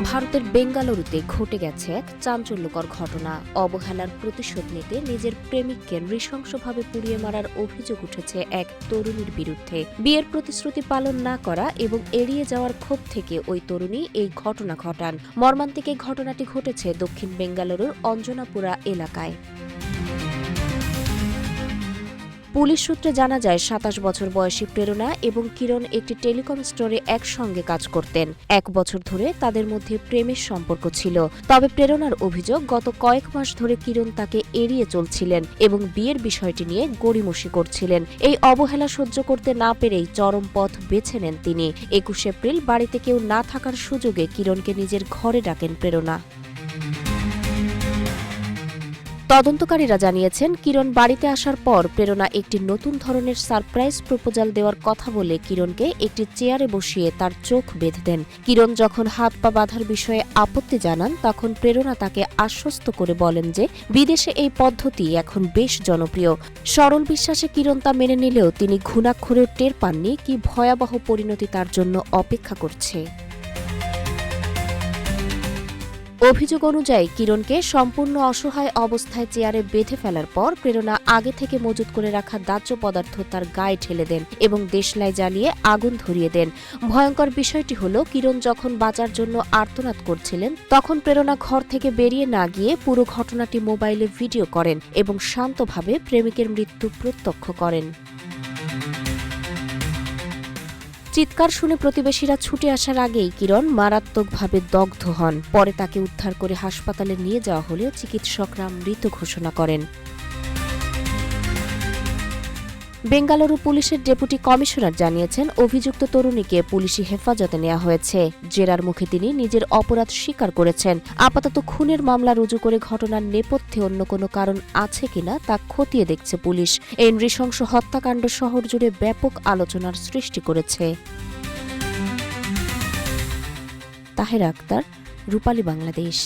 ভারতের বেঙ্গালুরুতে ঘটে গেছে এক চাঞ্চল্যকর ঘটনা। অবহেলার প্রতিশোধ নিতে নিজের প্রেমিককে নৃশংসভাবে পুড়িয়ে মারার অভিযোগ উঠেছে এক তরুণীর বিরুদ্ধে। বিয়ের প্রতিশ্রুতি পালন না করা এবং এড়িয়ে যাওয়ার ক্ষোভ থেকে ওই তরুণী এই ঘটনা ঘটান। মর্মান্তিক এই ঘটনাটি ঘটেছে দক্ষিণ বেঙ্গালুরুর অঞ্জনাপুরা এলাকায়। পুলিশ সূত্রে জানা যায় ২৭ বছর বয়সী প্রেরণা এবং কিরণ একটি টেলিকম স্টোরে একসঙ্গে কাজ করতেন। ১ বছর ধরে তাদের মধ্যে প্রেমের সম্পর্ক ছিল। তবে প্রেরণার অভিযোগ, গত কয়েক মাস ধরে কিরণ তাকে এড়িয়ে চলছিলেন এবং বিয়ের বিষয়টি নিয়ে গড়িমসি করছিলেন। এই অবহেলা সহ্য করতে না পেরেই চরম পথ বেছে নেন তিনি। ২১ এপ্রিল বাড়িতে কেউ না থাকার সুযোগে কিরণকে নিজের ঘরে ডাকেন প্রেরণা। তদন্তকারীরা জানিয়েছেন, কিরণ বাড়িতে আসার পর প্রেরণা একটি নতুন ধরনের সারপ্রাইজ প্রপোজাল দেওয়ার কথা বলে কিরণকে একটি চেয়ারে বসিয়ে তার চোখ বেঁধে দেন। কিরণ যখন হাত পা বাঁধার বিষয়ে আপত্তি জানান, তখন প্রেরণা তাকে আশ্বস্ত করে বলেন যে বিদেশে এই পদ্ধতি এখন বেশ জনপ্রিয়। সরল বিশ্বাসে কিরণ তা মেনে নিলেও তিনি ঘুণাক্ষরেও টের পাননি কি ভয়াবহ পরিণতি তার জন্য অপেক্ষা করছে। অভিযোগ অনুযায়ী কিরণকে সম্পূর্ণ অসহায় অবস্থায় চেয়ারে বেঁধে ফেলার পর প্রেরণা আগে থেকে মজুত করে রাখা দাহ্য পদার্থ তার গায়ে ঢেলে দেন এবং দেশলাই জ্বালিয়ে আগুন ধরিয়ে দেন। ভয়ঙ্কর বিষয়টি হল, কিরণ যখন বাঁচার জন্য আর্তনাদ করছিলেন তখন প্রেরণা ঘর থেকে বেরিয়ে না গিয়ে পুরো ঘটনাটি মোবাইলে ভিডিও করেন এবং শান্তভাবে প্রেমিকের মৃত্যু প্রত্যক্ষ করেন। চিৎকার শুনে প্রতিবেশীরা ছুটে আসার আগেই কিরণ মারাত্মকভাবে দগ্ধ হন। পরে তাকে উদ্ধার করে হাসপাতালে নিয়ে যাওয়া হলেও চিকিৎসকরা মৃত ঘোষণা করেন। বেঙ্গালুরু পুলিশের ডেপুটি কমিশনার জানিয়েছেন, অভিযুক্ত তরুণীকে পুলিশি হেফাজতে নেওয়া হয়েছে। জেরার মুখে তিনি নিজের অপরাধ স্বীকার করেছেন। আপাতত খুনের মামলা রুজু করে ঘটনার নেপথ্যে অন্য কোনো কারণ আছে কিনা তা খতিয়ে দেখছে পুলিশ। এই নৃশংস হত্যাকাণ্ড শহর জুড়ে ব্যাপক আলোচনার সৃষ্টি করেছে। তাহেরা আক্তার, রূপালী বাংলাদেশ।